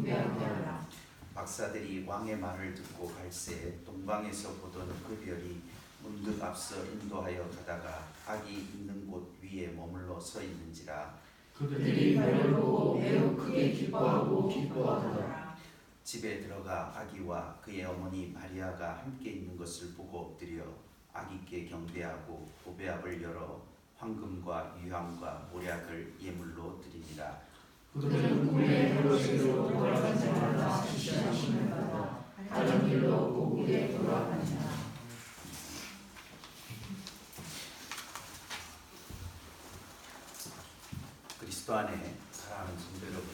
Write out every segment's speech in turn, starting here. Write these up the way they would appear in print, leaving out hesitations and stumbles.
경배하노라. 박사들이 왕의 말을 듣고 갈새 동방에서 보던 그 별이 문득 앞서 인도하여 가다가 악이 있는 곳 위에 머물러 서 있는지라. 그들이 별을 보고 매우 크게 기뻐하더라. 집에 들어가 아기와 그의 어머니 마리아가 함께 있는 것을 보고 엎드려 아기께 경배하고 보배압을 열어 황금과 유황과 모략을 예물로 드리니라. 그들은 꿈에 헬로시로 돌아간 자마다 지시하시는가 다른 길로 고국에 돌아가니라. 그리스도 안에 사랑하는 성도 여러분,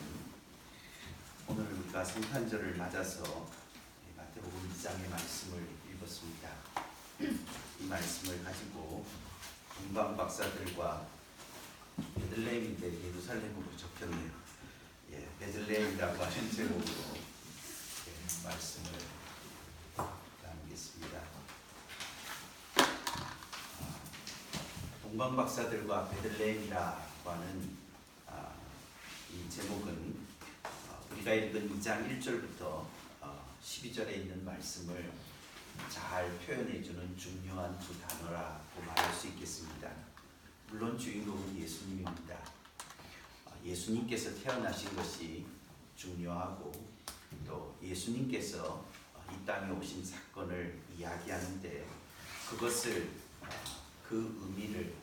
오늘 우리가 성탄절을 맞아서 마태복음 2장의 말씀을 읽었습니다. 이 말씀을 가지고 동방 박사들과 베들레헴인데 예루살렘으로 적혔네요. 베들레헴이라고 하는 제목으로 말씀을 나누겠습니다. 동방 박사들과 베들레헴이라고 하는 이 제목은 우리가 읽은 2장 1절부터 12절에 있는 말씀을 잘 표현해주는 중요한 두 단어라고 말할 수 있겠습니다. 물론 주인공은 예수님입니다. 예수님께서 태어나신 것이 중요하고 또 예수님께서 이 땅에 오신 사건을 이야기하는데 그것을 그 의미를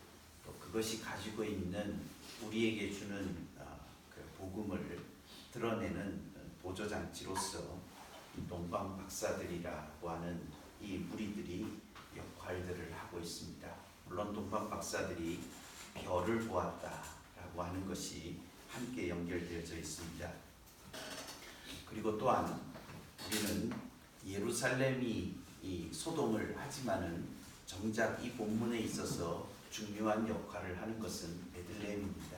또 그것이 가지고 있는 우리에게 주는 그 복음을 드러내는 보조장치로서 동방 박사들이라고 하는 이 무리들이 역할들을 하고 있습니다. 물론 동방 박사들이 별을 보았다라고 하는 것이 함께 연결되어져 있습니다. 그리고 또한 우리는 예루살렘이 이 소동을 하지만은 정작 이 본문에 있어서 중요한 역할을 하는 것은 베들레헴입니다.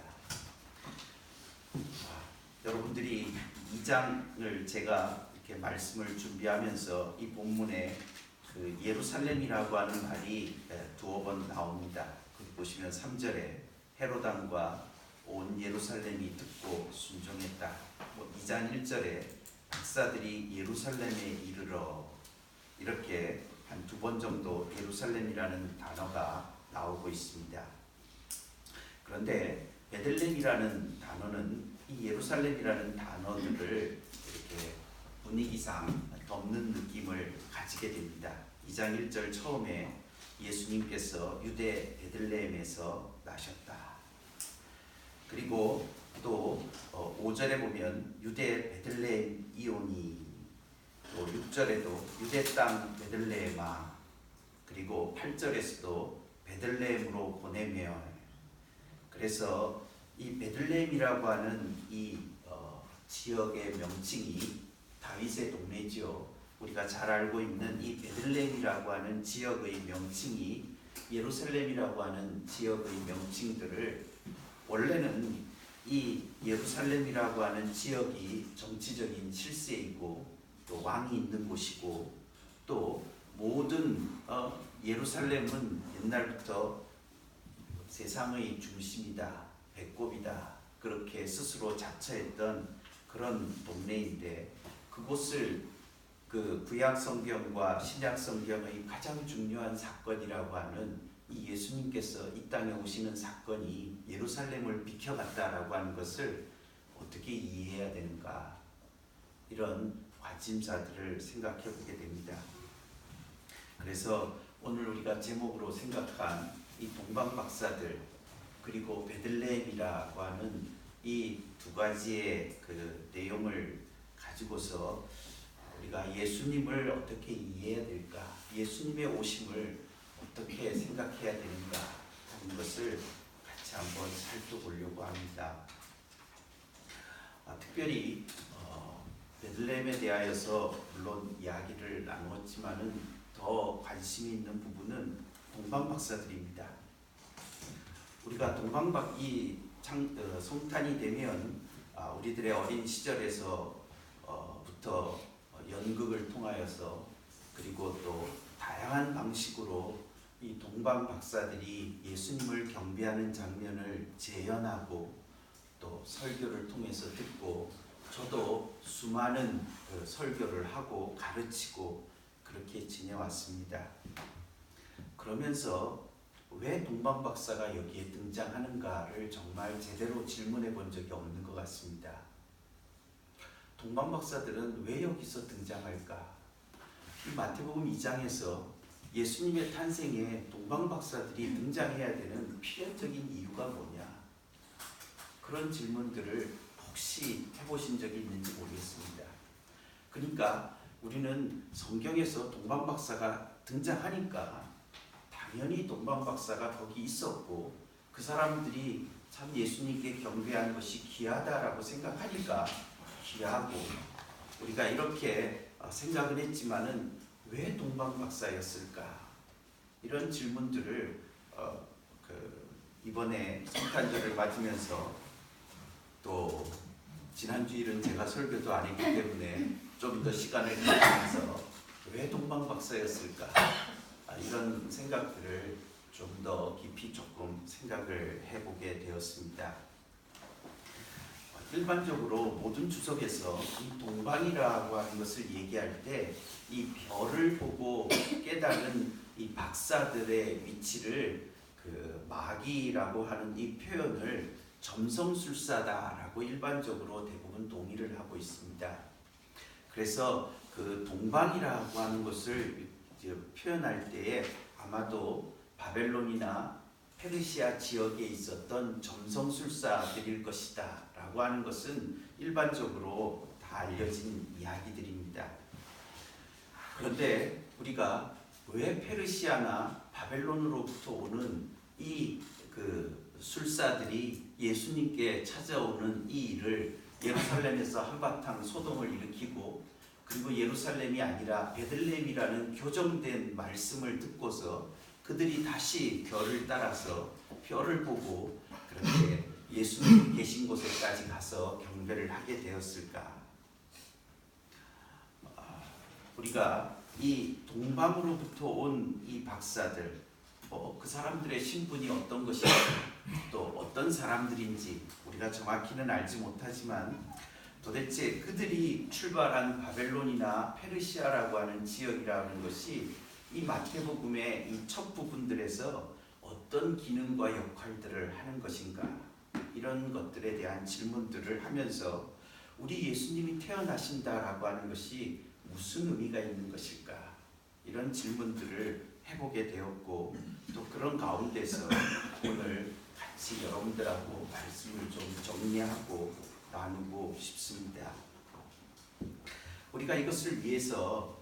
여러분들이 2장을 제가 이렇게 말씀을 준비하면서 이 본문에 그 예루살렘이라고 하는 말이 두어 번 나옵니다. 거기 보시면 3절에 헤롯 왕과 온 예루살렘이 듣고 순종했다. 2장 1절에 박사들이 예루살렘에 이르러 이렇게 한 두 번 정도 예루살렘이라는 단어가 나오고 있습니다. 그런데 베들레헴이라는 단어는 이 예루살렘이라는 단어들을 이렇게 분위기상 덮는 느낌을 가지게 됩니다. 2장 1절 처음에 예수님께서 유대 베들레헴에서 나셨다. 그리고 또 5절에 보면 유대 베들레헴 이오니, 또 6절에도 유대 땅 베들레헴아, 그리고 8절에서도 베들레헴으로 보내며, 그래서 이 베들레헴이라고 하는 이 지역의 명칭이 다윗의 동네지요. 우리가 잘 알고 있는 이 베들레헴이라고 하는 지역의 명칭이 예루살렘이라고 하는 지역의 명칭들을 원래는 이 예루살렘이라고 하는 지역이 정치적인 실세이고 또 왕이 있는 곳이고 또 모든 예루살렘은 옛날부터 세상의 중심이다, 배꼽이다, 그렇게 스스로 자처했던 그런 동네인데 그곳을 그 구약 성경과 신약 성경의 가장 중요한 사건이라고 하는 이 예수님께서 이 땅에 오시는 사건이 예루살렘을 비켜갔다라고 하는 것을 어떻게 이해해야 되는가, 이런 관심사들을 생각해 보게 됩니다. 그래서 오늘 우리가 제목으로 생각한 이 동방 박사들 그리고 베들레헴이라고 하는 이 두 가지의 그 내용을 가지고서 우리가 예수님을 어떻게 이해해야 될까, 예수님의 오심을 어떻게 생각해야 되는가 하는 것을 같이 한번 살펴보려고 합니다. 특별히 베들레헴에 대하여서 물론 이야기를 나누었지만은 더 관심이 있는 부분은 동방 박사들입니다. 우리가 성탄이 되면 우리들의 어린 시절에서부터 연극을 통하여서 그리고 또 다양한 방식으로 이 동방 박사들이 예수님을 경배하는 장면을 재현하고 또 설교를 통해서 듣고 저도 수많은 설교를 하고 가르치고 그렇게 지내왔습니다. 그러면서 왜 동방박사가 여기에 등장하는가를 정말 제대로 질문해 본 적이 없는 것 같습니다. 동방박사들은 왜 여기서 등장할까? 이 마태복음 2장에서 예수님의 탄생에 동방박사들이 등장해야 되는 필연적인 이유가 뭐냐? 그런 질문들을 혹시 해보신 적이 있는지 모르겠습니다. 그러니까 우리는 성경에서 동방박사가 등장하니까 당연히 동방박사가 거기 있었고 그 사람들이 참 예수님께 경배한 것이 귀하다라고 생각하니까 귀하고 우리가 이렇게 생각을 했지만은 왜 동방박사였을까? 이런 질문들을 이번에 성탄절을 맞으면서 또 지난주일은 제가 설교도 안 했기 때문에 좀 더 시간을 가지면서 왜 동방박사였을까? 이런 생각들을 좀 더 깊이 조금 생각을 해보게 되었습니다. 일반적으로 모든 주석에서 이 동방이라고 하는 것을 얘기할 때 이 별을 보고 깨달은 이 박사들의 위치를 마기라고 하는 이 표현을 점성술사다라고 일반적으로 대부분 동의를 하고 있습니다. 그래서 그 동방이라고 하는 것을 이제 표현할 때에 아마도 바벨론이나 페르시아 지역에 있었던 점성술사들일 것이다 라고 하는 것은 일반적으로 다 알려진 이야기들입니다. 그런데 우리가 왜 페르시아나 바벨론으로부터 오는 이 술사들이 예수님께 찾아오는 이 일을 예루살렘에서 한바탕 소동을 일으키고 그리고 예루살렘이 아니라 베들레헴이라는 교정된 말씀을 듣고서 그들이 다시 별을 따라서 별을 보고 그렇게 예수님 계신 곳에까지 가서 경배를 하게 되었을까? 우리가 이 동방으로부터 온 이 박사들, 그 사람들의 신분이 어떤 것인지 또 어떤 사람들인지 우리가 정확히는 알지 못하지만 도대체 그들이 출발한 바벨론이나 페르시아라고 하는 지역이라는 것이 이 마태복음의 이 첫 부분들에서 어떤 기능과 역할들을 하는 것인가, 이런 것들에 대한 질문들을 하면서 우리 예수님이 태어나신다라고 하는 것이 무슨 의미가 있는 것일까, 이런 질문들을 해보게 되었고 또 그런 가운데서 오늘 같이 여러분들하고 말씀을 좀 정리하고 나누고 싶습니다. 우리가 이것을 위해서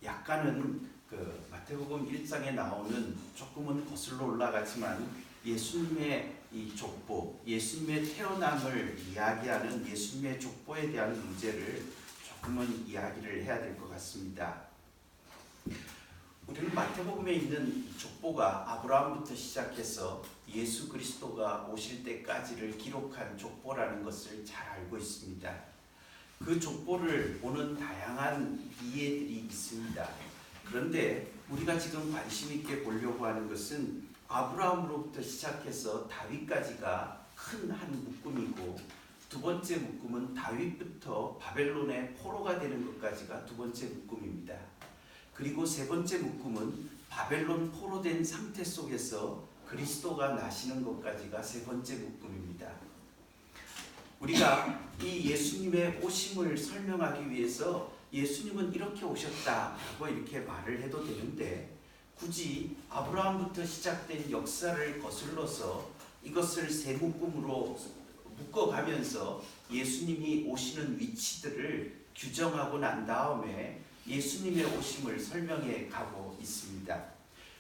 약간은 마태복음 1장에 나오는 조금은 거슬러 올라가지만 예수님의 이 족보, 예수님의 태어남을 이야기하는 예수님의 족보에 대한 문제를 조금은 이야기를 해야 될 것 같습니다. 우리는 마태복음에 있는 족보가 아브라함부터 시작해서 예수 그리스도가 오실 때까지를 기록한 족보라는 것을 잘 알고 있습니다. 그 족보를 보는 다양한 이해들이 있습니다. 그런데 우리가 지금 관심 있게 보려고 하는 것은 아브라함으로부터 시작해서 다윗까지가 큰 한 묶음이고 두 번째 묶음은 다윗부터 바벨론의 포로가 되는 것까지가 두 번째 묶음입니다. 그리고 세 번째 묶음은 바벨론 포로된 상태 속에서 그리스도가 나시는 것까지가 세 번째 묶음입니다. 우리가 이 예수님의 오심을 설명하기 위해서 예수님은 이렇게 오셨다라고 이렇게 말을 해도 되는데 굳이 아브라함부터 시작된 역사를 거슬러서 이것을 세 묶음으로 묶어가면서 예수님이 오시는 위치들을 규정하고 난 다음에 예수님의 오심을 설명해 가고 있습니다.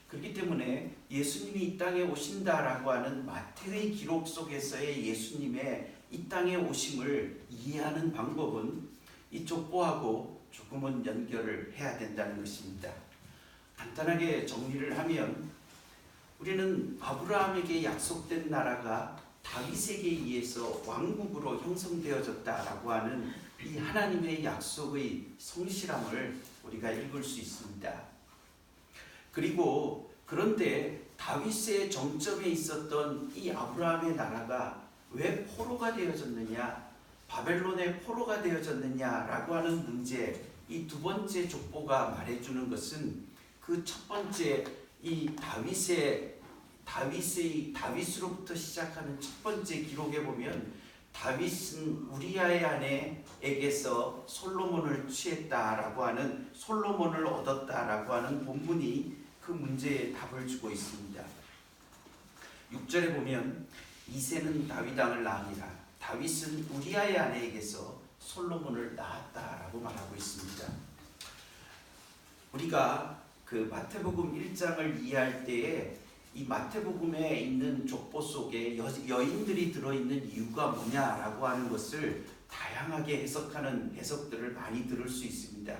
그렇기 때문에 예수님이 이 땅에 오신다라고 하는 마태의 기록 속에서의 예수님의 이 땅에 오심을 이해하는 방법은 이 족보하고 조금은 연결을 해야 된다는 것입니다. 간단하게 정리를 하면 우리는 아브라함에게 약속된 나라가 다윗에게 의해서 왕국으로 형성되어졌다라고 하는 이 하나님의 약속의 성실함을 우리가 읽을 수 있습니다. 그리고 그런데 다윗의 정점에 있었던 이 아브라함의 나라가 왜 포로가 되어졌느냐? 바벨론의 포로가 되어졌느냐라고 하는 문제, 이 두 번째 족보가 말해주는 것은 그 첫 번째 이 다윗으로부터 시작하는 첫 번째 기록에 보면 다윗은 우리아의 아내에게서 솔로몬을 취했다라고 하는, 솔로몬을 얻었다라고 하는 본문이 그 문제에 답을 주고 있습니다. 6절에 보면 이새는 다윗 왕을 낳으니라. 다윗은 우리아의 아내에게서 솔로몬을 낳았다라고 말하고 있습니다. 우리가 그 마태복음 1장을 이해할 때에 이 마태복음에 있는 족보 속에 여인들이 들어있는 이유가 뭐냐라고 하는 것을 다양하게 해석하는 해석들을 많이 들을 수 있습니다.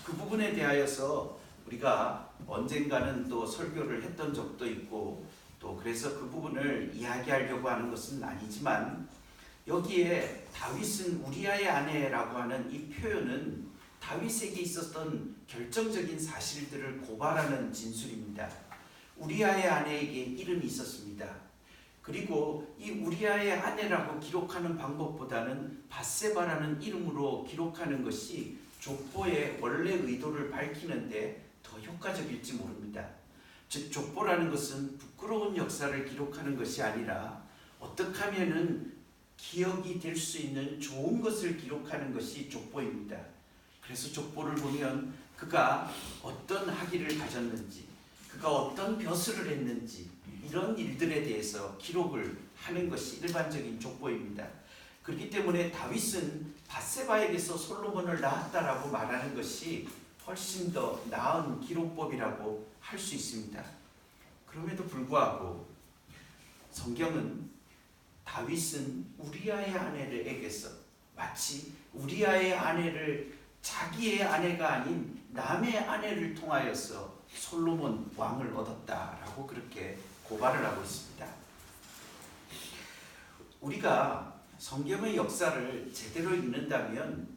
그 부분에 대하여서 우리가 언젠가는 또 설교를 했던 적도 있고, 또 그래서 그 부분을 이야기하려고 하는 것은 아니지만, 여기에 다윗은 우리아의 아내라고 하는 이 표현은 다윗에게 있었던 결정적인 사실들을 고발하는 진술입니다. 우리아의 아내에게 이름이 있었습니다. 그리고 이 우리아의 아내라고 기록하는 방법보다는 밧세바라는 이름으로 기록하는 것이 족보의 원래 의도를 밝히는데 더 효과적일지 모릅니다. 즉, 족보라는 것은 부끄러운 역사를 기록하는 것이 아니라 어떻게 하면은 기억이 될 수 있는 좋은 것을 기록하는 것이 족보입니다. 그래서 족보를 보면 그가 어떤 학위를 가졌는지, 그가 어떤 벼슬을 했는지, 이런 일들에 대해서 기록을 하는 것이 일반적인 족보입니다. 그렇기 때문에 다윗은 밧세바에게서 솔로몬을 낳았다라고 말하는 것이 훨씬 더 나은 기록법이라고 할 수 있습니다. 그럼에도 불구하고 성경은 다윗은 우리아의 아내에게서 마치 우리아의 아내를 자기의 아내가 아닌 남의 아내를 통하여서 솔로몬 왕을 얻었다라고 그렇게 고발을 하고 있습니다. 우리가 성경의 역사를 제대로 읽는다면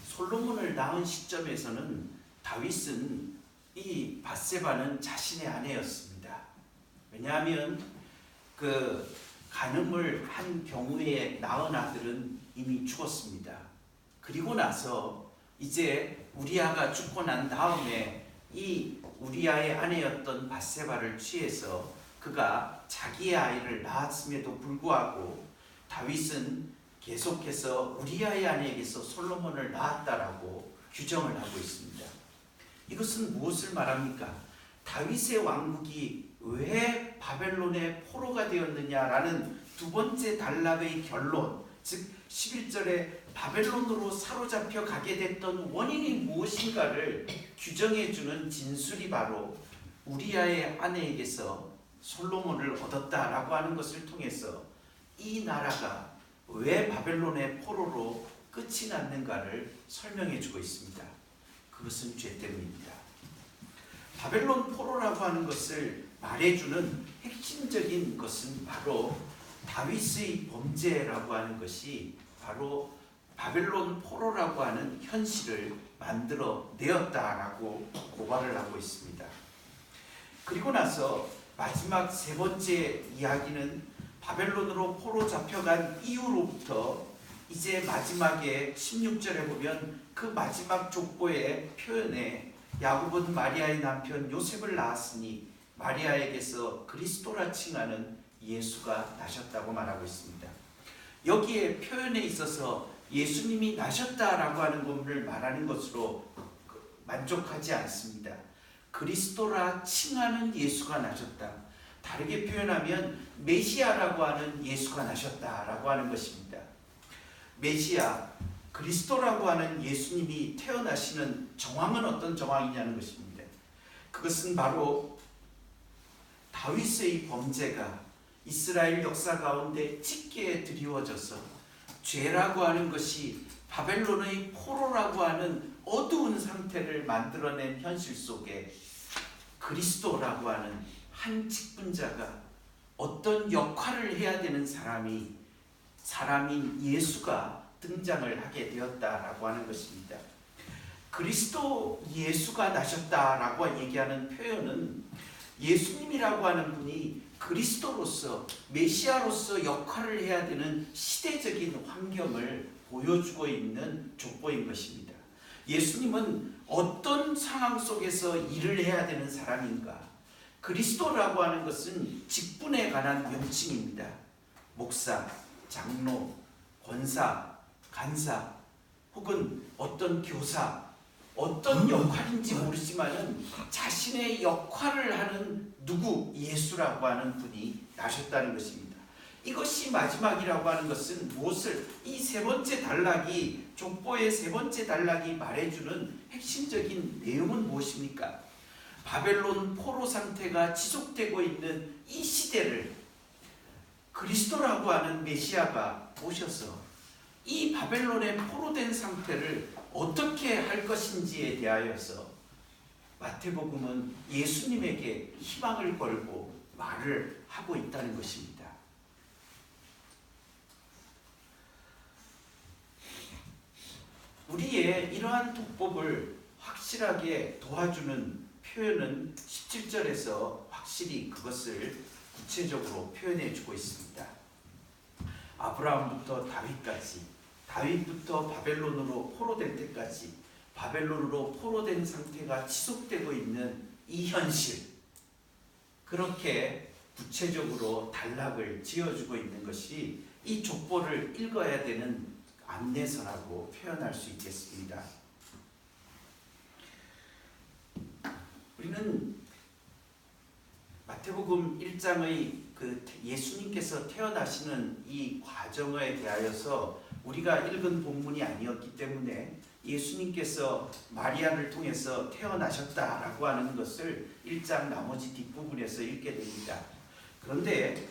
솔로몬을 낳은 시점에서는 다윗은 이 밧세바는 자신의 아내였습니다. 왜냐하면 그 간음을 한 경우에 낳은 아들은 이미 죽었습니다. 그리고 나서 이제 우리아가 죽고 난 다음에 이 우리아의 아내였던 밧세바를 취해서 그가 자기의 아이를 낳았음에도 불구하고 다윗은 계속해서 우리아의 아내에게서 솔로몬을 낳았다라고 규정을 하고 있습니다. 이것은 무엇을 말합니까? 다윗의 왕국이 왜 바벨론의 포로가 되었느냐라는 두 번째 단락의 결론, 즉 11절에 바벨론으로 사로잡혀 가게 됐던 원인이 무엇인가를 규정해주는 진술이 바로 우리아의 아내에게서 솔로몬을 얻었다라고 하는 것을 통해서 이 나라가 왜 바벨론의 포로로 끝이 났는가를 설명해주고 있습니다. 그것은 죄 때문입니다. 바벨론 포로라고 하는 것을 말해주는 핵심적인 것은 바로 다윗의 범죄라고 하는 것이 바로 바벨론 포로라고 하는 현실을 만들어 내었다라고 고발을 하고 있습니다. 그리고 나서 마지막 세 번째 이야기는 바벨론으로 포로 잡혀간 이후로부터 이제 마지막에 16절에 보면 그 마지막 족보의 표현에 야곱은 마리아의 남편 요셉을 낳았으니 마리아에게서 그리스도라 칭하는 예수가 나셨다고 말하고 있습니다. 여기에 표현에 있어서 예수님이 나셨다라고 하는 것을 말하는 것으로 만족하지 않습니다. 그리스도라 칭하는 예수가 나셨다. 다르게 표현하면 메시아라고 하는 예수가 나셨다라고 하는 것입니다. 메시아, 그리스도라고 하는 예수님이 태어나시는 정황은 어떤 정황이냐는 것입니다. 그것은 바로 다윗의 범죄가 이스라엘 역사 가운데 짙게 드리워져서 죄라고 하는 것이 바벨론의 포로라고 하는 어두운 상태를 만들어낸 현실 속에 그리스도라고 하는 한 직분자가 어떤 역할을 해야 되는 사람인 예수가 등장을 하게 되었다라고 하는 것입니다. 그리스도 예수가 나셨다라고 얘기하는 표현은 예수님이라고 하는 분이 그리스도로서 메시아로서 역할을 해야 되는 시대적인 환경을 보여주고 있는 족보인 것입니다. 예수님은 어떤 상황 속에서 일을 해야 되는 사람인가? 그리스도라고 하는 것은 직분에 관한 명칭입니다. 목사, 장로, 권사, 간사, 혹은 어떤 교사, 어떤 역할인지 모르지만은 자신의 역할을 하는 누구, 예수라고 하는 분이 나셨다는 것입니다. 이것이 마지막이라고 하는 것은 무엇을, 이 세 번째 단락이, 족보의 세 번째 단락이 말해주는 핵심적인 내용은 무엇입니까? 바벨론 포로 상태가 지속되고 있는 이 시대를 그리스도라고 하는 메시아가 오셔서 이 바벨론의 포로된 상태를 어떻게 할 것인지에 대하여서 마태복음은 예수님에게 희망을 걸고 말을 하고 있다는 것입니다. 우리의 이러한 독법을 확실하게 도와주는 표현은 17절에서 확실히 그것을 구체적으로 표현해 주고 있습니다. 아브라함부터 다윗까지, 다윗부터 바벨론으로 포로될 때까지 바벨론으로 포로된 상태가 지속되고 있는 이 현실, 그렇게 구체적으로 단락을 지어주고 있는 것이 이 족보를 읽어야 되는 안내서라고 표현할 수 있겠습니다. 우리는 마태복음 1장의 그 예수님께서 태어나시는 이 과정에 대하여서 우리가 읽은 본문이 아니었기 때문에 예수님께서 마리아를 통해서 태어나셨다라고 하는 것을 1장 나머지 뒷부분에서 읽게 됩니다. 그런데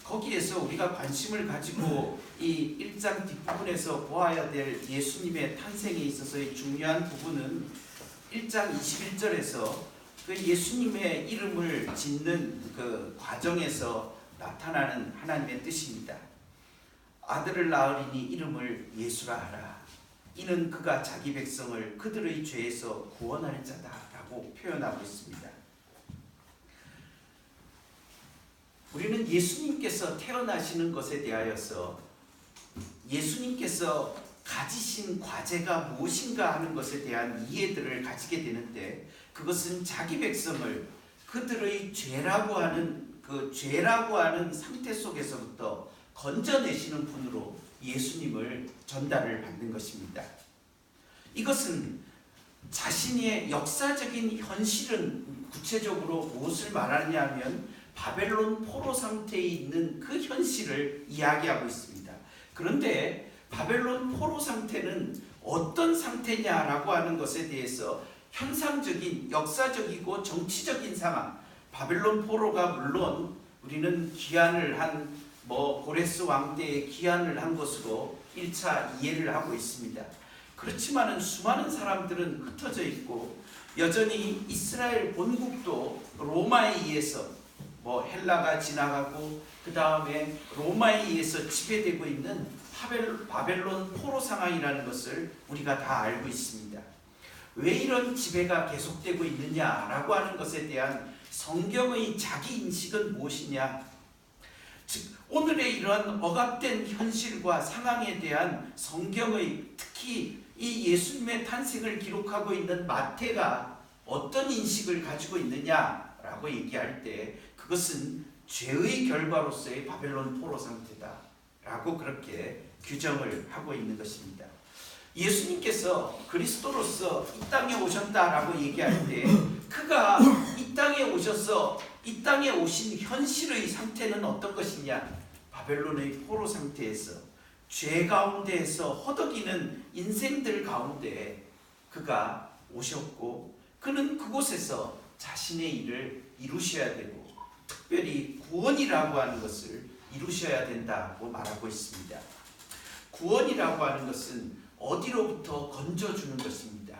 거기에서 우리가 관심을 가지고 이 1장 뒷부분에서 보아야 될 예수님의 탄생에 있어서의 중요한 부분은 1장 21절에서 그 예수님의 이름을 짓는 그 과정에서 나타나는 하나님의 뜻입니다. 아들을 낳으리니 이름을 예수라 하라. 이는 그가 자기 백성을 그들의 죄에서 구원할 자다라고 표현하고 있습니다. 우리는 예수님께서 태어나시는 것에 대하여서 예수님께서 가지신 과제가 무엇인가 하는 것에 대한 이해들을 가지게 되는데, 그것은 자기 백성을 그들의 죄라고 하는 그 죄라고 하는 상태 속에서부터 건져내시는 분으로 예수님을 전달을 받는 것입니다. 이것은 자신의 역사적인 현실은 구체적으로 무엇을 말하냐면 바벨론 포로 상태에 있는 그 현실을 이야기하고 있습니다. 그런데 바벨론 포로 상태는 어떤 상태냐라고 하는 것에 대해서 현상적인, 역사적이고 정치적인 상황, 바벨론 포로가 물론 우리는 기한을 한 고레스 왕때에 기한을 한 것으로 1차 이해를 하고 있습니다. 그렇지만은 수많은 사람들은 흩어져 있고 여전히 이스라엘 본국도 로마에 의해서 헬라가 지나가고 그 다음에 로마에 의해서 지배되고 있는 바벨론 포로 상황이라는 것을 우리가 다 알고 있습니다. 왜 이런 지배가 계속되고 있느냐라고 하는 것에 대한 성경의 자기 인식은 무엇이냐? 즉 오늘의 이러한 억압된 현실과 상황에 대한 성경의, 특히 이 예수님의 탄생을 기록하고 있는 마태가 어떤 인식을 가지고 있느냐라고 얘기할 때 그것은 죄의 결과로서의 바벨론 포로 상태다라고 그렇게 규정을 하고 있는 것입니다. 예수님께서 그리스도로서 이 땅에 오셨다라고 얘기할 때 그가 이 땅에 오셔서 이 땅에 오신 현실의 상태는 어떤 것이냐? 바벨론의 포로 상태에서 죄 가운데에서 허덕이는 인생들 가운데 그가 오셨고, 그는 그곳에서 자신의 일을 이루셔야 되고 특별히 구원이라고 하는 것을 이루셔야 된다고 말하고 있습니다. 구원이라고 하는 것은 어디로부터 건져주는 것입니다.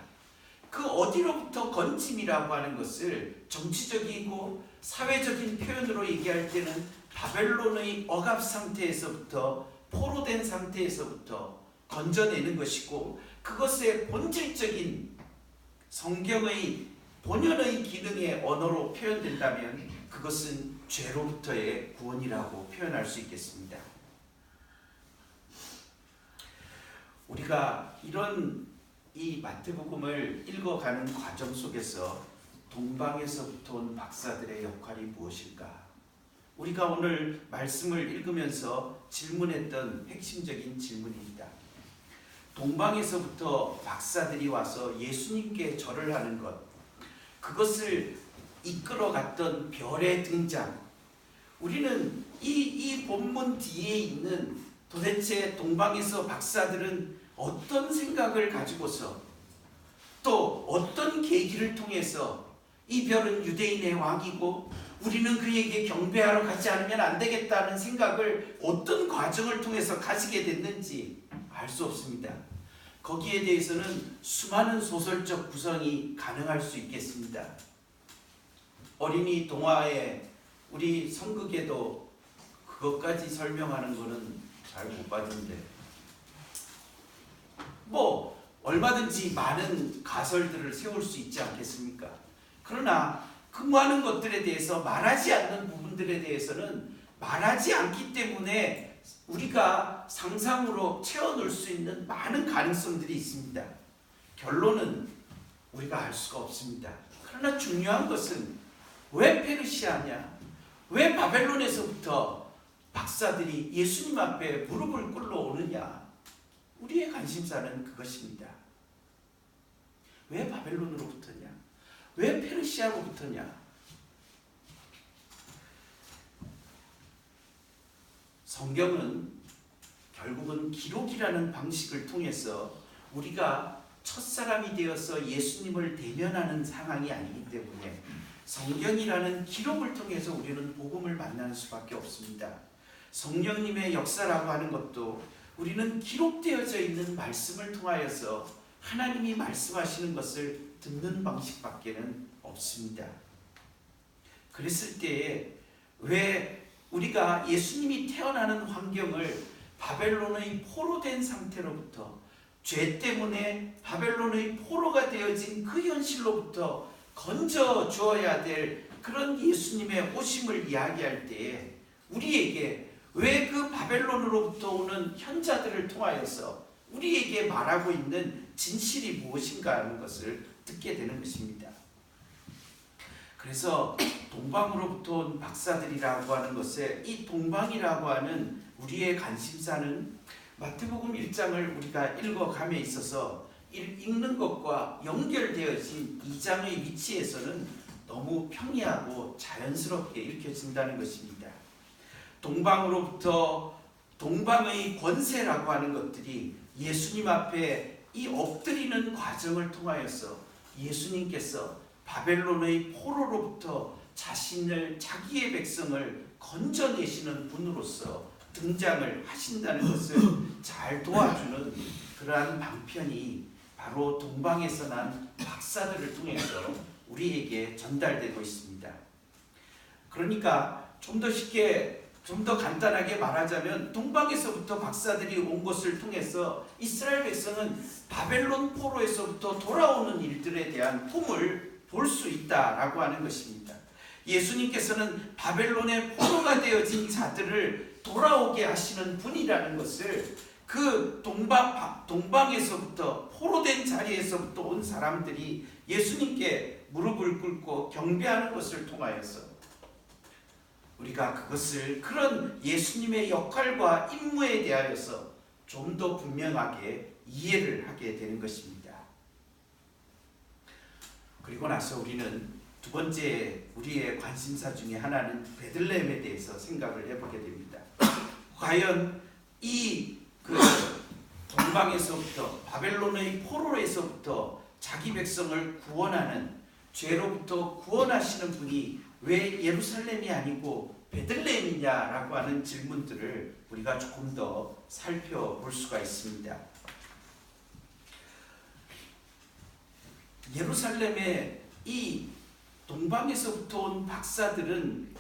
그 어디로부터 건짐이라고 하는 것을 정치적이고 사회적인 표현으로 얘기할 때는 바벨론의 억압 상태에서부터, 포로된 상태에서부터 건져내는 것이고, 그것의 본질적인 성경의 본연의 기능의 언어로 표현된다면 그것은 죄로부터의 구원이라고 표현할 수 있겠습니다. 우리가 이런 이 마태복음을 읽어가는 과정 속에서 동방에서부터 온 박사들의 역할이 무엇일까? 우리가 오늘 말씀을 읽으면서 질문했던 핵심적인 질문입니다. 동방에서부터 박사들이 와서 예수님께 절을 하는 것, 그것을 이끌어갔던 별의 등장, 우리는 이 본문 뒤에 있는 도대체 동방에서 박사들은 어떤 생각을 가지고서 또 어떤 계기를 통해서 이 별은 유대인의 왕이고 우리는 그에게 경배하러 가지 않으면 안 되겠다는 생각을 어떤 과정을 통해서 가지게 됐는지 알 수 없습니다. 거기에 대해서는 수많은 소설적 구성이 가능할 수 있겠습니다. 어린이 동화에 우리 성극에도 그것까지 설명하는 거는 잘 못 봤는데 뭐 얼마든지 많은 가설들을 세울 수 있지 않겠습니까? 그러나 그 많은 것들에 대해서 말하지 않는 부분들에 대해서는 말하지 않기 때문에 우리가 상상으로 채워넣을 수 있는 많은 가능성들이 있습니다. 결론은 우리가 알 수가 없습니다. 그러나 중요한 것은 왜 페르시아냐? 왜 바벨론에서부터 박사들이 예수님 앞에 무릎을 꿇러 오느냐? 우리의 관심사는 그것입니다. 왜 바벨론으로부터냐? 왜 페르시아로부터냐? 성경은 결국은 기록이라는 방식을 통해서 우리가 첫사람이 되어서 예수님을 대면하는 상황이 아니기 때문에 성경이라는 기록을 통해서 우리는 복음을 만나는 수밖에 없습니다. 성령님의 역사라고 하는 것도 우리는 기록되어져 있는 말씀을 통하여서 하나님이 말씀하시는 것을 듣는 방식밖에는 없습니다. 그랬을 때에 왜 우리가 예수님이 태어나는 환경을 바벨론의 포로된 상태로부터 죄 때문에 바벨론의 포로가 되어진 그 현실로부터 건져 주어야 될 그런 예수님의 오심을 이야기할 때에 우리에게 왜 그 바벨론으로부터 오는 현자들을 통하여서 우리에게 말하고 있는 진실이 무엇인가 하는 것을 듣게 되는 것입니다. 그래서 동방으로부터 온 박사들이라고 하는 것에 이 동방이라고 하는 우리의 관심사는 마태복음 1장을 우리가 읽어감에 있어서 읽는 것과 연결되어진 2장의 위치에서는 너무 평이하고 자연스럽게 읽혀진다는 것입니다. 동방으로부터 동방의 권세라고 하는 것들이 예수님 앞에 이 엎드리는 과정을 통하여서 예수님께서 바벨론의 포로로부터 자기의 백성을 건져내시는 분으로서 등장을 하신다는 것을 잘 도와주는 그러한 방편이 바로 동방에서 난 박사들을 통해서 우리에게 전달되고 있습니다. 그러니까 좀 더 쉽게 좀 더 간단하게 말하자면 동방에서부터 박사들이 온 것을 통해서 이스라엘 백성은 바벨론 포로에서부터 돌아오는 일들에 대한 꿈을 볼 수 있다라고 하는 것입니다. 예수님께서는 바벨론의 포로가 되어진 자들을 돌아오게 하시는 분이라는 것을 그 동방에서부터 포로된 자리에서부터 온 사람들이 예수님께 무릎을 꿇고 경배하는 것을 통하여서 우리가 그것을 그런 예수님의 역할과 임무에 대하여서 좀 더 분명하게 이해를 하게 되는 것입니다. 그리고 나서 우리는 두 번째 우리의 관심사 중에 하나는 베들레헴에 대해서 생각을 해보게 됩니다. 과연 이 동방에서부터 바벨론의 포로에서부터 자기 백성을 구원하는 죄로부터 구원하시는 분이 왜 예루살렘이 아니고 베들레헴이냐라고 하는 질문들을 우리가 조금 더 살펴볼 수가 있습니다. 예루살렘의 이 동방에서부터 온 박사들은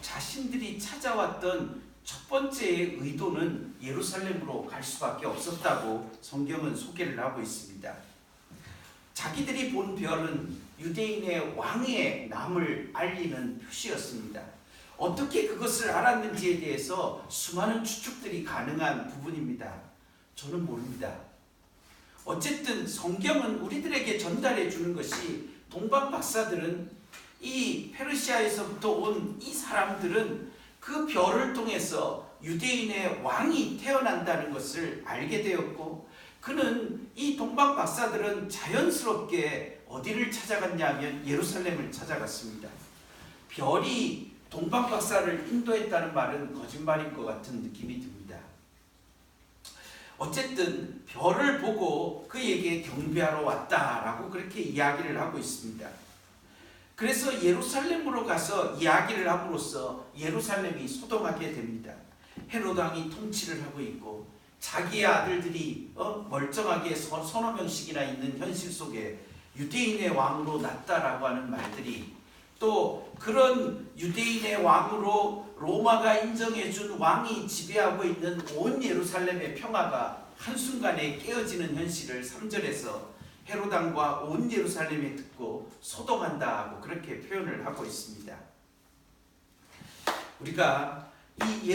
자신들이 찾아왔던 첫 번째의 의도는 예루살렘으로 갈 수밖에 없었다고 성경은 소개를 하고 있습니다. 자기들이 본 별은 유대인의 왕의 남을 알리는 표시였습니다. 어떻게 그것을 알았는지에 대해서 수많은 추측들이 가능한 부분입니다. 저는 모릅니다. 어쨌든 성경은 우리들에게 전달해 주는 것이 동방 박사들은 이 페르시아에서부터 온 이 사람들은 그 별을 통해서 유대인의 왕이 태어난다는 것을 알게 되었고, 그는 이 동방 박사들은 자연스럽게 어디를 찾아갔냐면 예루살렘을 찾아갔습니다. 별이 동방 박사를 인도했다는 말은 거짓말인 것 같은 느낌이 듭니다. 어쨌든 별을 보고 그에게 경배하러 왔다라고 그렇게 이야기를 하고 있습니다. 그래서 예루살렘으로 가서 이야기를 함으로써 예루살렘이 소동하게 됩니다. 헤롯 왕이 통치를 하고 있고 자기의 아들들이 멀쩡하게 서너 명씩이나 있는 현실 속에 유대인의 왕으로 났다라고 하는 말들이, 또 그런 유대인의 왕으로 로마가 인정해준 왕이 지배하고 있는 온 예루살렘의 평화가 한순간에 깨어지는 현실을 3절에서 헤롯 왕과 온 예루살렘이 듣고 소동한다 하고 그렇게 표현을 하고 있습니다. 우리가 이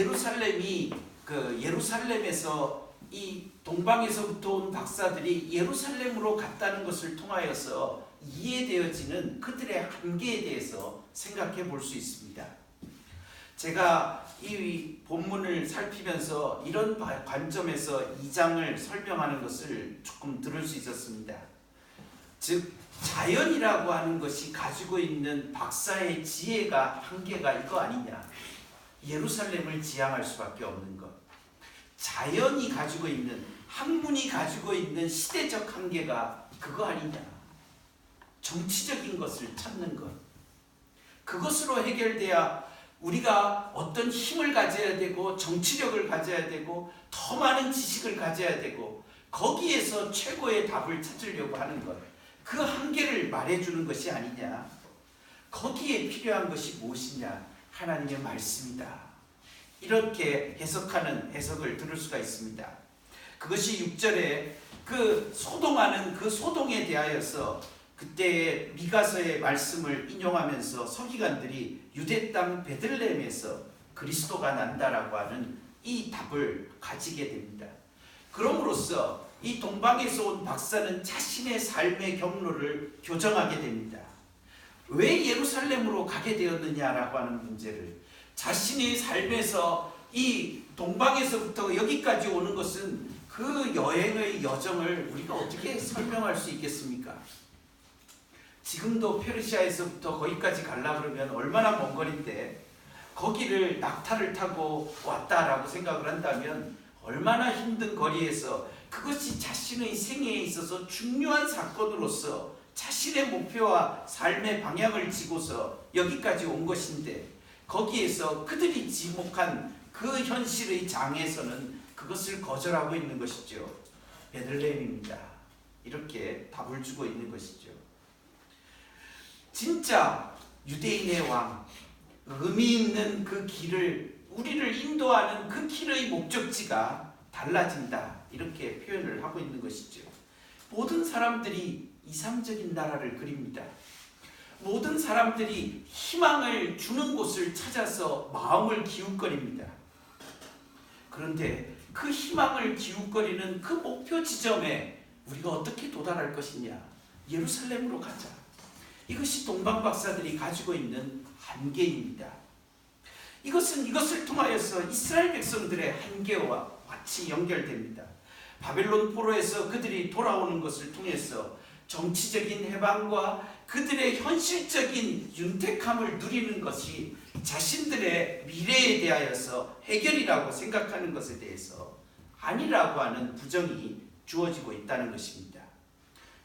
예루살렘에서 이 동방에서부터 온 박사들이 예루살렘으로 갔다는 것을 통하여서 이해되어지는 그들의 한계에 대해서 생각해 볼 수 있습니다. 제가 이 본문을 살피면서 이런 관점에서 2장을 설명하는 것을 조금 들을 수 있었습니다. 즉, 자연이라고 하는 것이 가지고 있는 박사의 지혜가 한계가 이거 아니냐. 예루살렘을 지향할 수밖에 없는 것. 자연이 가지고 있는, 학문이 가지고 있는 시대적 한계가 그거 아니냐. 정치적인 것을 찾는 것. 그것으로 해결돼야 우리가 어떤 힘을 가져야 되고 정치력을 가져야 되고 더 많은 지식을 가져야 되고 거기에서 최고의 답을 찾으려고 하는 것. 그 한계를 말해주는 것이 아니냐. 거기에 필요한 것이 무엇이냐. 하나님의 말씀이다. 이렇게 해석하는 해석을 들을 수가 있습니다. 그것이 6절에 그 소동하는 그 소동에 대하여서 그때의 미가서의 말씀을 인용하면서 서기관들이 유대 땅 베들레헴에서 그리스도가 난다라고 하는 이 답을 가지게 됩니다. 그럼으로써 이 동방에서 온 박사는 자신의 삶의 경로를 교정하게 됩니다. 왜 예루살렘으로 가게 되었느냐라고 하는 문제를, 자신의 삶에서 이 동방에서부터 여기까지 오는 것은 그 여행의 여정을 우리가 어떻게 설명할 수 있겠습니까? 지금도 페르시아에서부터 거기까지 가려고 그러면 얼마나 먼 거리인데 거기를 낙타를 타고 왔다라고 생각을 한다면 얼마나 힘든 거리에서 그것이 자신의 생애에 있어서 중요한 사건으로서 자신의 목표와 삶의 방향을 지고서 여기까지 온 것인데 거기에서 그들이 지목한 그 현실의 장에서는 그것을 거절하고 있는 것이죠. 베들레헴입니다. 이렇게 답을 주고 있는 것이죠. 진짜 유대인의 왕, 의미 있는 그 길을, 우리를 인도하는 그 길의 목적지가 달라진다. 이렇게 표현을 하고 있는 것이죠. 모든 사람들이 이상적인 나라를 그립니다. 모든 사람들이 희망을 주는 곳을 찾아서 마음을 기웃거립니다. 그런데 그 희망을 기웃거리는 그 목표 지점에 우리가 어떻게 도달할 것이냐. 예루살렘으로 가자. 이것이 동방 박사들이 가지고 있는 한계입니다. 이것을 통하여서 이스라엘 백성들의 한계와 같이 연결됩니다. 바벨론 포로에서 그들이 돌아오는 것을 통해서 정치적인 해방과 그들의 현실적인 윤택함을 누리는 것이 자신들의 미래에 대하여서 해결이라고 생각하는 것에 대해서 아니라고 하는 부정이 주어지고 있다는 것입니다.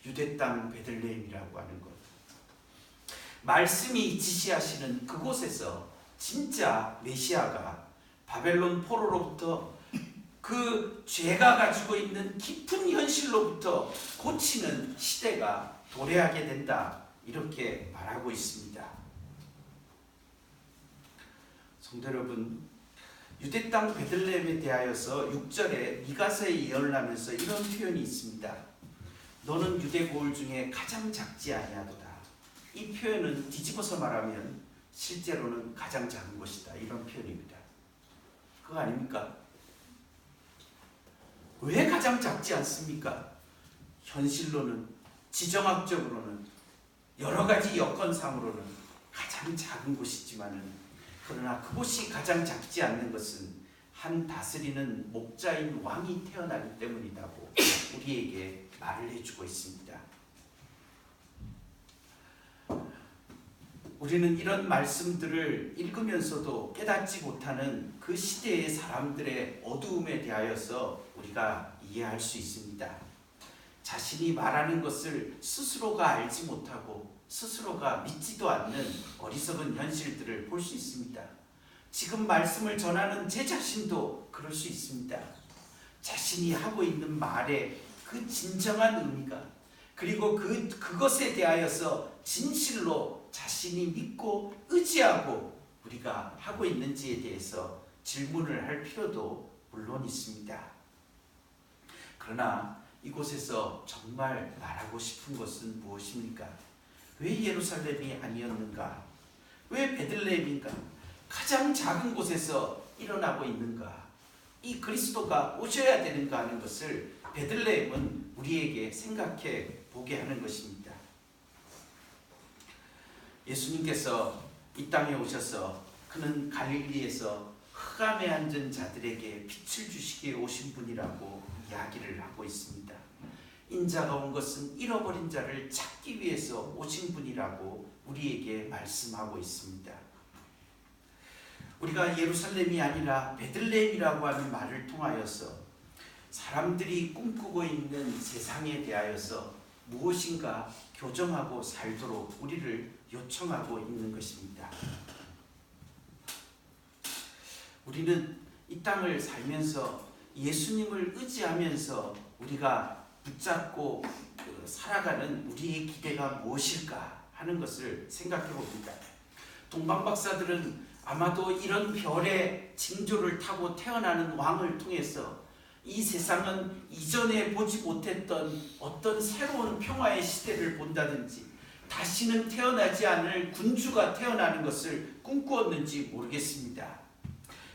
유대 땅 베들레헴이라고 하는 것. 말씀이 지시하시는 그곳에서 진짜 메시아가 바벨론 포로로부터 그 죄가 가지고 있는 깊은 현실로부터 고치는 시대가 도래하게 된다. 이렇게 말하고 있습니다. 성도 여러분, 유대 땅 베들레헴에 대하여서 6절에 미가서에 예언을 하면서 이런 표현이 있습니다. 너는 유대 고을 중에 가장 작지 아니하도다. 이 표현은 뒤집어서 말하면 실제로는 가장 작은 것이다. 이런 표현입니다. 그거 아닙니까? 왜 가장 작지 않습니까? 현실로는, 지정학적으로는, 여러 가지 여건상으로는 가장 작은 곳이지만은, 그러나 그곳이 가장 작지 않는 것은 한 다스리는 목자인 왕이 태어나기 때문이라고 우리에게 말을 해주고 있습니다. 우리는 이런 말씀들을 읽으면서도 깨닫지 못하는 그 시대의 사람들의 어두움에 대하여서 우리가 이해할 수 있습니다. 자신이 말하는 것을 스스로가 알지 못하고 스스로가 믿지도 않는 어리석은 현실들을 볼 수 있습니다. 지금 말씀을 전하는 제 자신도 그럴 수 있습니다. 자신이 하고 있는 말의 그 진정한 의미가, 그리고 그것에 대하여서 진실로 자신이 믿고 의지하고 우리가 하고 있는지에 대해서 질문을 할 필요도 물론 있습니다. 그러나 이곳에서 정말 말하고 싶은 것은 무엇입니까? 왜 예루살렘이 아니었는가? 왜 베들레헴인가? 가장 작은 곳에서 일어나고 있는가? 이 그리스도가 오셔야 되는가 하는 것을 베들레헴은 우리에게 생각해 보게 하는 것입니다. 예수님께서 이 땅에 오셔서 그는 갈릴리에서 흑암에 앉은 자들에게 빛을 주시기에 오신 분이라고 이야기를 하고 있습니다. 인자가 온 것은 잃어버린 자를 찾기 위해서 오신 분이라고 우리에게 말씀하고 있습니다. 우리가 예루살렘이 아니라 베들레헴이라고 하는 말을 통하여서 사람들이 꿈꾸고 있는 세상에 대하여서 무엇인가 교정하고 살도록 우리를 요청하고 있는 것입니다. 우리는 이 땅을 살면서 예수님을 의지하면서 우리가 붙잡고 살아가는 우리의 기대가 무엇일까 하는 것을 생각해 봅니다. 동방박사들은 아마도 이런 별의 징조를 타고 태어나는 왕을 통해서 이 세상은 이전에 보지 못했던 어떤 새로운 평화의 시대를 본다든지 다시는 태어나지 않을 군주가 태어나는 것을 꿈꾸었는지 모르겠습니다.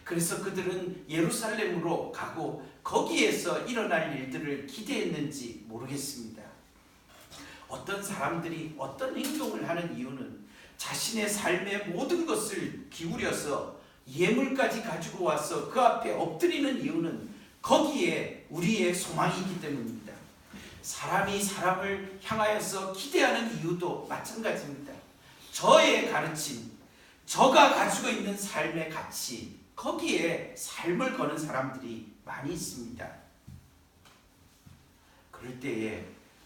그래서 그들은 예루살렘으로 가고 거기에서 일어날 일들을 기대했는지 모르겠습니다. 어떤 사람들이 어떤 행동을 하는 이유는 자신의 삶의 모든 것을 기울여서 예물까지 가지고 와서 그 앞에 엎드리는 이유는 거기에 우리의 소망이기 때문입니다. 사람이 사람을 향하여서 기대하는 이유도 마찬가지입니다. 저의 가르침, 저가 가지고 있는 삶의 가치, 거기에 삶을 거는 사람들이 많이 있습니다. 그럴 때에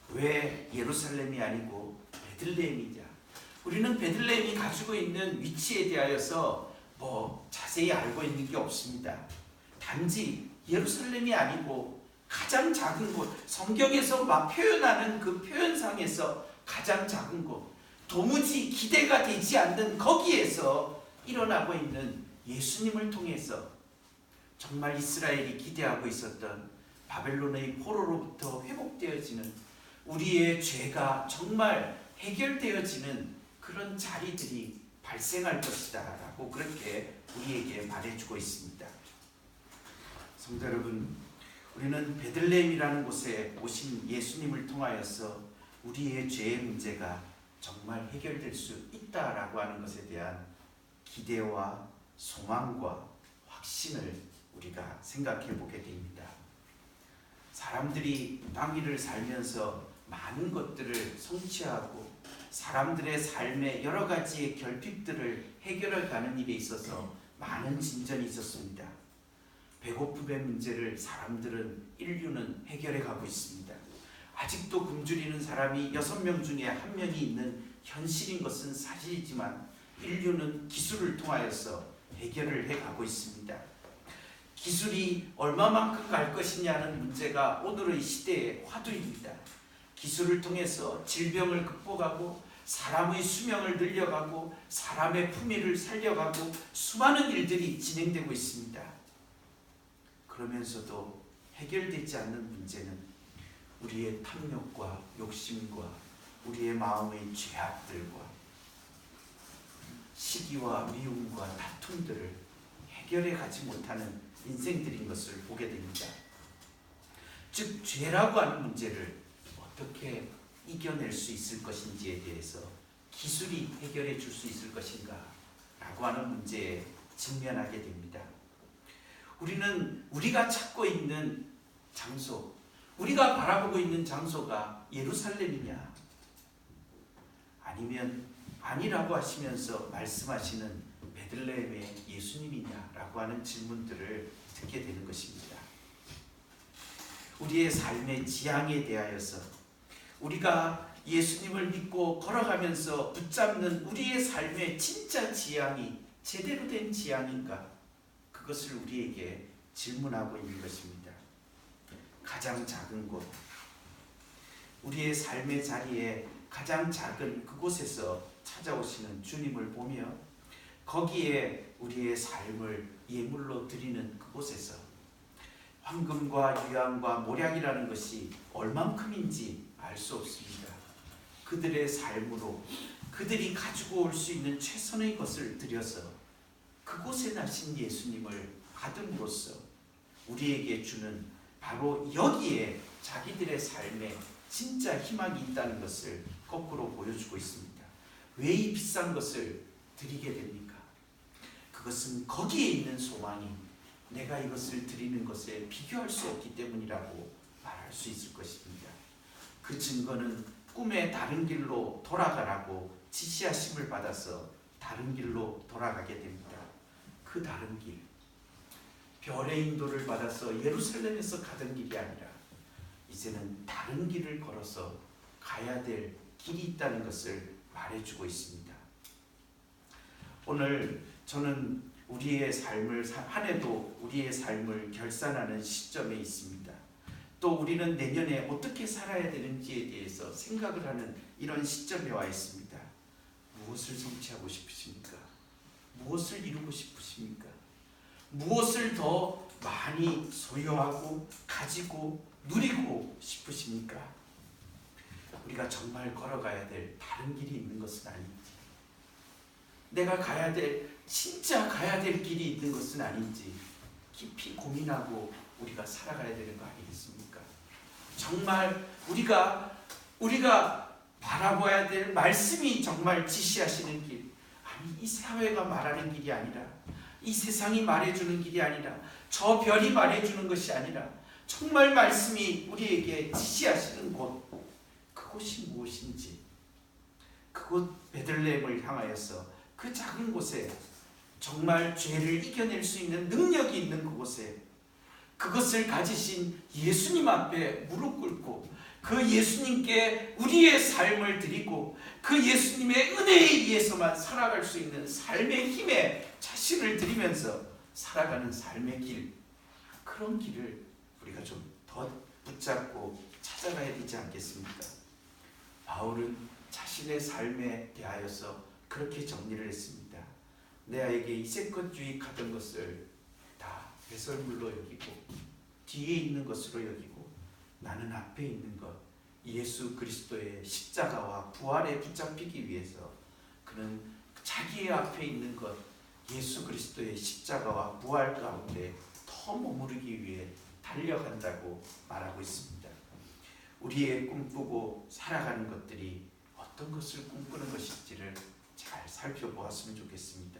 왜 예루살렘이 아니고 베들레헴이냐? 우리는 베들레헴이 가지고 있는 위치에 대하여서 자세히 알고 있는 게 없습니다. 단지 예루살렘이 아니고 가장 작은 곳, 성경에서 막 표현하는 그 표현상에서 가장 작은 곳, 도무지 기대가 되지 않는 거기에서 일어나고 있는 예수님을 통해서 정말 이스라엘이 기대하고 있었던 바벨론의 포로로부터 회복되어지는 우리의 죄가 정말 해결되어지는 그런 자리들이 발생할 것이다 라고 그렇게 우리에게 말해주고 있습니다. 성도 여러분, 우리는 베들레헴이라는 곳에 오신 예수님을 통하여서 우리의 죄의 문제가 정말 해결될 수 있다라고 하는 것에 대한 기대와 소망과 확신을 우리가 생각해 보게 됩니다. 사람들이 땅 위를 살면서 많은 것들을 성취하고 사람들의 삶의 여러 가지의 결핍들을 해결해 가는 일에 있어서 많은 진전이 있었습니다. 배고픔의 문제를 인류는 해결해 가고 있습니다. 아직도 굶주리는 사람이 6명 중에 1명이 있는 현실인 것은 사실이지만 인류는 기술을 통하여서 해결을 해가고 있습니다. 기술이 얼마만큼 갈 것이냐는 문제가 오늘의 시대의 화두입니다. 기술을 통해서 질병을 극복하고 사람의 수명을 늘려가고 사람의 품위를 살려가고 수많은 일들이 진행되고 있습니다. 그러면서도 해결되지 않는 문제는 우리의 탐욕과 욕심과 우리의 마음의 죄악들과 시기와 미움과 다툼들을 해결해 가지 못하는 인생들인 것을 보게 됩니다. 즉 죄라고 하는 문제를 어떻게 이겨낼 수 있을 것인지에 대해서 기술이 해결해 줄 수 있을 것인가 라고 하는 문제에 직면하게 됩니다. 우리는 우리가 찾고 있는 장소, 우리가 바라보고 있는 장소가 예루살렘이냐, 아니면 아니라고 하시면서 말씀하시는 베들레헴의 예수님이냐라고 하는 질문들을 듣게 되는 것입니다. 우리의 삶의 지향에 대하여서 우리가 예수님을 믿고 걸어가면서 붙잡는 우리의 삶의 진짜 지향이 제대로 된 지향인가? 그것을 우리에게 질문하고 있는 것입니다. 가장 작은 곳, 우리의 삶의 자리에 가장 작은 그곳에서 찾아오시는 주님을 보며 거기에 우리의 삶을 예물로 드리는 그곳에서 황금과 유황과 모략이라는 것이 얼만큼인지 알 수 없습니다. 그들의 삶으로 그들이 가지고 올 수 있는 최선의 것을 들여서 그곳에 나신 예수님을 받음으로써 우리에게 주는 바로 여기에 자기들의 삶에 진짜 희망이 있다는 것을 거꾸로 보여주고 있습니다. 왜 이 비싼 것을 드리게 됩니까? 그것은 거기에 있는 소망이 내가 이것을 드리는 것에 비교할 수 없기 때문이라고 말할 수 있을 것입니다. 그 증거는 꿈의 다른 길로 돌아가라고 지시하심을 받아서 다른 길로 돌아가게 됩니다. 그 다른 길, 별의 인도를 받아서 예루살렘에서 가던 길이 아니라 이제는 다른 길을 걸어서 가야 될 길이 있다는 것을 말해주고 있습니다. 오늘 저는 우리의 삶을 한 해도 우리의 삶을 결산하는 시점에 있습니다. 또 우리는 내년에 어떻게 살아야 되는지에 대해서 생각을 하는 이런 시점에 와 있습니다. 무엇을 성취하고 싶으십니까? 무엇을 이루고 싶으십니까? 무엇을 더 많이 소유하고 가지고 누리고 싶으십니까? 우리가 정말 걸어가야 될 다른 길이 있는 것은 아닌지, 내가 가야 될 진짜 가야 될 길이 있는 것은 아닌지 깊이 고민하고 우리가 살아가야 되는 거 아니겠습니까? 정말 우리가 바라봐야 될 말씀이 정말 지시하시는 길, 아니 이 사회가 말하는 길이 아니라, 이 세상이 말해주는 길이 아니라, 저 별이 말해주는 것이 아니라 정말 말씀이 우리에게 지시하시는 곳, 그곳이 무엇인지, 그곳 베들레헴을 향하여서 그 작은 곳에 정말 죄를 이겨낼 수 있는 능력이 있는 그곳에 그것을 가지신 예수님 앞에 무릎 꿇고 그 예수님께 우리의 삶을 드리고 그 예수님의 은혜에 의해서만 살아갈 수 있는 삶의 힘에 자신을 드리면서 살아가는 삶의 길, 그런 길을 우리가 좀 더 붙잡고 찾아가야 되지 않겠습니까? 바울은 자신의 삶에 대하여서 그렇게 정리를 했습니다. 내게 이제껏 유익하던 것을 다 배설물로 여기고 뒤에 있는 것으로 여기고 나는 앞에 있는 것, 예수 그리스도의 십자가와 부활에 붙잡히기 위해서 그는 자기의 앞에 있는 것, 예수 그리스도의 십자가와 부활 가운데 더 머무르기 위해 달려간다고 말하고 있습니다. 우리의 꿈꾸고 살아가는 것들이 어떤 것을 꿈꾸는 것인지를 잘 살펴보았으면 좋겠습니다.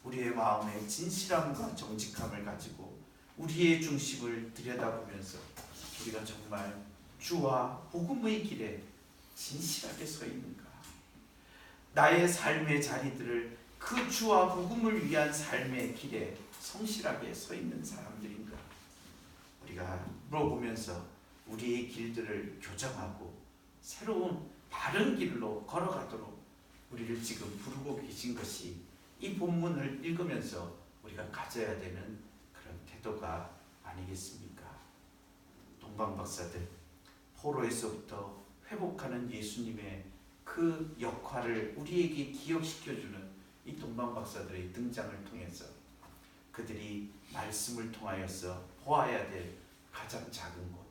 우리의 마음에 진실함과 정직함을 가지고 우리의 중심을 들여다보면서 우리가 정말 주와 복음의 길에 진실하게 서 있는가? 나의 삶의 자리들을 그 주와 복음을 위한 삶의 길에 성실하게 서 있는 사람들인가? 우리가 물어보면서 우리의 길들을 교정하고 새로운 바른 길로 걸어가도록 우리를 지금 부르고 계신 것이 이 본문을 읽으면서 우리가 가져야 되는 그런 태도가 아니겠습니까? 동방박사들, 포로에서부터 회복하는 예수님의 그 역할을 우리에게 기억시켜주는 이 동방박사들의 등장을 통해서 그들이 말씀을 통하여서 보아야 될 가장 작은 곳,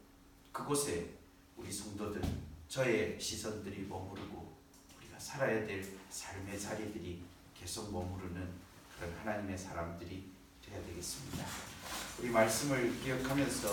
그곳에 우리 성도들, 저의 시선들이 머무르고 우리가 살아야 될 삶의 자리들이 계속 머무르는 그런 하나님의 사람들이 되어야 되겠습니다. 우리 말씀을 기억하면서